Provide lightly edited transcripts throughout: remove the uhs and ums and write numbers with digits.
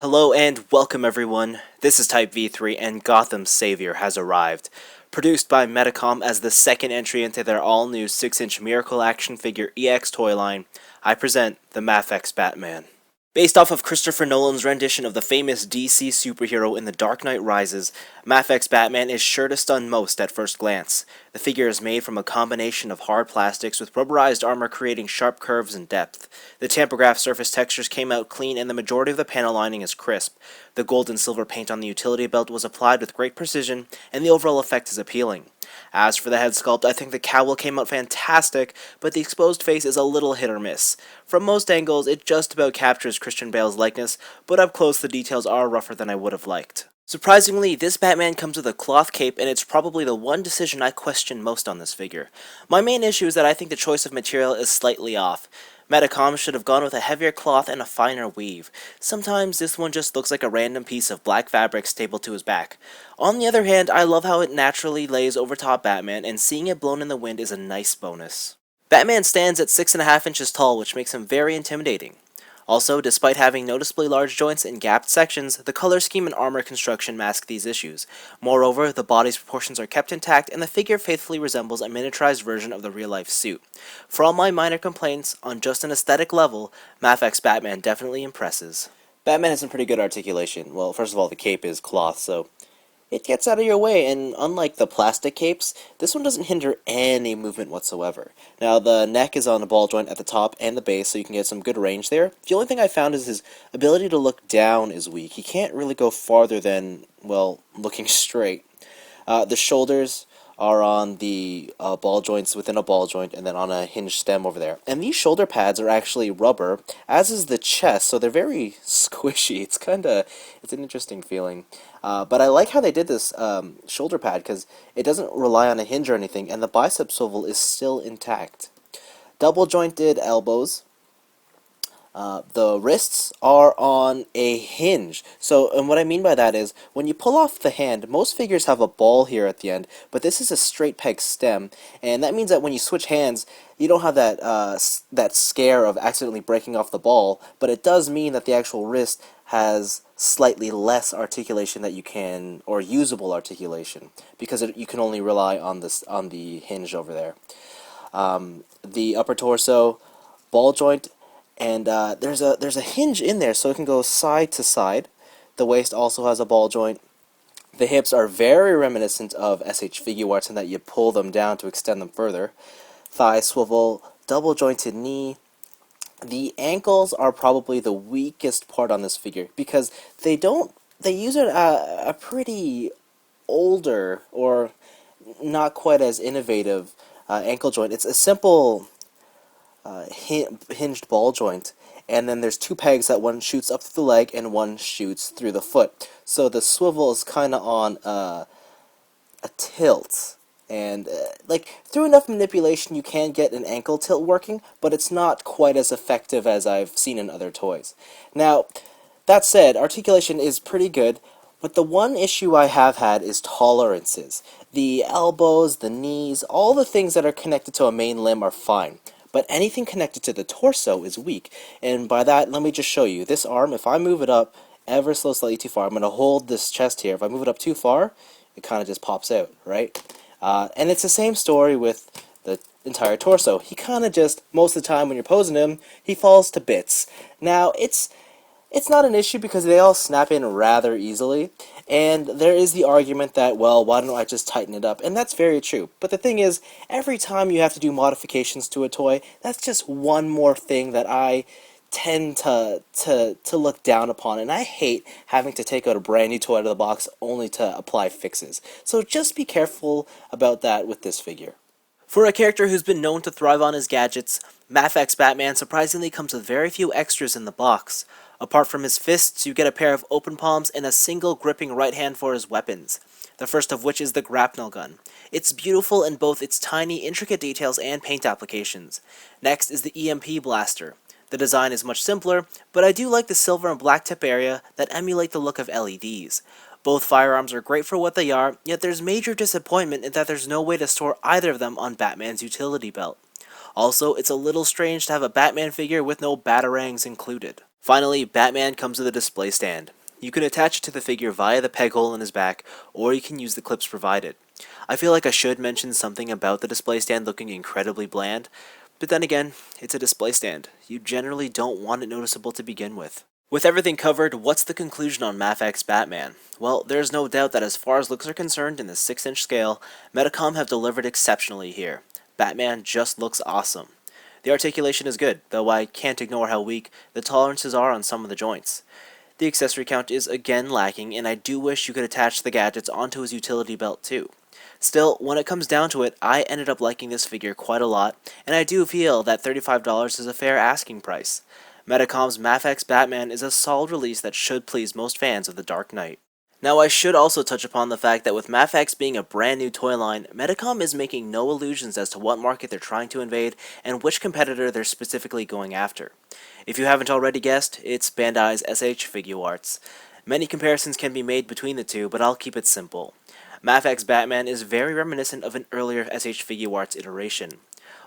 Hello and welcome everyone. This is Type V3 and Gotham's Savior has arrived. Produced by Medicom as the second entry into their all-new 6-inch Miracle Action Figure EX toy line, I present the MAFEX Batman. Based off of Christopher Nolan's rendition of the famous DC superhero in The Dark Knight Rises, MAFEX Batman is sure to stun most at first glance. The figure is made from a combination of hard plastics with rubberized armor creating sharp curves and depth. The tamper-graph surface textures came out clean and the majority of the panel lining is crisp. The gold and silver paint on the utility belt was applied with great precision, and the overall effect is appealing. As for the head sculpt, I think the cowl came out fantastic, but the exposed face is a little hit or miss. From most angles, it just about captures Christian Bale's likeness, but up close the details are rougher than I would have liked. Surprisingly, this Batman comes with a cloth cape, and it's probably the one decision I question most on this figure. My main issue is that I think the choice of material is slightly off. Medicom should have gone with a heavier cloth and a finer weave. Sometimes this one just looks like a random piece of black fabric stapled to his back. On the other hand, I love how it naturally lays over top Batman, and seeing it blown in the wind is a nice bonus. Batman stands at 6.5 inches tall, which makes him very intimidating. Also, despite having noticeably large joints and gapped sections, the color scheme and armor construction mask these issues. Moreover, the body's proportions are kept intact, and the figure faithfully resembles a miniaturized version of the real-life suit. For all my minor complaints, on just an aesthetic level, MAFEX Batman definitely impresses. Batman has some pretty good articulation. Well, first of all, the cape is cloth, so it gets out of your way, and unlike the plastic capes, this one doesn't hinder any movement whatsoever. Now, the neck is on a ball joint at the top and the base, so you can get some good range there. The only thing I found is his ability to look down is weak. He can't really go farther than, well, looking straight. The shoulders are on the ball joints within a ball joint and then on a hinged stem over there. And these shoulder pads are actually rubber, as is the chest, so they're very squishy. It's an interesting feeling. But I like how they did this shoulder pad because it doesn't rely on a hinge or anything, and the bicep swivel is still intact. Double jointed elbows. The wrists are on a hinge. So, and what I mean by that is, when you pull off the hand, most figures have a ball here at the end, but this is a straight peg stem, and that means that when you switch hands, you don't have that scare of accidentally breaking off the ball, but it does mean that the actual wrist has slightly less articulation that you can, or usable articulation, because you can only rely on the hinge over there. The upper torso, ball joint, and there's a hinge in there, so it can go side to side. The waist also has a ball joint. The hips are very reminiscent of SH Figuarts in that you pull them down to extend them further. Thigh swivel, double jointed knee. The ankles are probably the weakest part on this figure because they use a pretty older or not quite as innovative ankle joint. It's a simple hinged ball joint, and then there's two pegs that one shoots up through the leg and one shoots through the foot. So the swivel is kind of on a tilt, and like through enough manipulation you can get an ankle tilt working, but it's not quite as effective as I've seen in other toys. Now, that said, articulation is pretty good, but the one issue I have had is tolerances. The elbows, the knees, all the things that are connected to a main limb are fine, but anything connected to the torso is weak. And by that, let me just show you. This arm, if I move it up ever so slightly too far, I'm going to hold this chest here. If I move it up too far, it kind of just pops out, right? And it's the same story with the entire torso. He kind of just, most of the time when you're posing him, he falls to bits. Now, it's not an issue because they all snap in rather easily, and there is the argument that, well, why don't I just tighten it up? And that's very true. But the thing is, every time you have to do modifications to a toy, that's just one more thing that I tend to look down upon, and I hate having to take out a brand new toy out of the box only to apply fixes. So just be careful about that with this figure. For a character who's been known to thrive on his gadgets, MAFEX Batman surprisingly comes with very few extras in the box. Apart from his fists, you get a pair of open palms and a single gripping right hand for his weapons, the first of which is the grapnel gun. It's beautiful in both its tiny, intricate details and paint applications. Next is the Emp Blaster. The design is much simpler, but I do like the silver and black tip area that emulate the look of LEDs. Both firearms are great for what they are, yet there's major disappointment in that there's no way to store either of them on Batman's utility belt. Also, it's a little strange to have a Batman figure with no batarangs included. Finally, Batman comes with a display stand. You can attach it to the figure via the peg hole in his back, or you can use the clips provided. I feel like I should mention something about the display stand looking incredibly bland, but then again, it's a display stand. You generally don't want it noticeable to begin with. With everything covered, what's the conclusion on MAFEX Batman? Well, there's no doubt that as far as looks are concerned in the 6-inch scale, Medicom have delivered exceptionally here. Batman just looks awesome. The articulation is good, though I can't ignore how weak the tolerances are on some of the joints. The accessory count is again lacking, and I do wish you could attach the gadgets onto his utility belt too. Still, when it comes down to it, I ended up liking this figure quite a lot, and I do feel that $35 is a fair asking price. Medicom's MAFEX Batman is a solid release that should please most fans of The Dark Knight. Now, I should also touch upon the fact that with MAFEX being a brand new toy line, Medicom is making no illusions as to what market they're trying to invade and which competitor they're specifically going after. If you haven't already guessed, it's Bandai's SH Figuarts. Many comparisons can be made between the two, but I'll keep it simple. MAFEX Batman is very reminiscent of an earlier SH Figuarts iteration.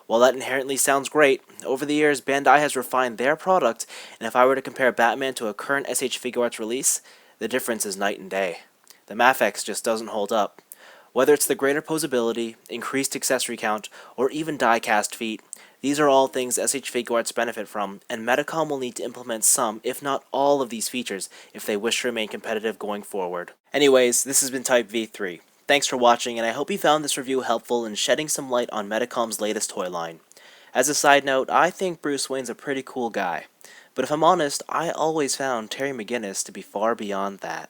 While that inherently sounds great, over the years Bandai has refined their product, and if I were to compare Batman to a current SH Figuarts release, the difference is night and day. The MAFEX just doesn't hold up. Whether it's the greater posability, increased accessory count, or even die-cast feet, these are all things SH Figuarts benefit from, and Medicom will need to implement some, if not all of these features, if they wish to remain competitive going forward. Anyways, this has been Type V3. Thanks for watching, and I hope you found this review helpful in shedding some light on Medicom's latest toy line. As a side note, I think Bruce Wayne's a pretty cool guy. But if I'm honest, I always found Terry McGinnis to be far beyond that.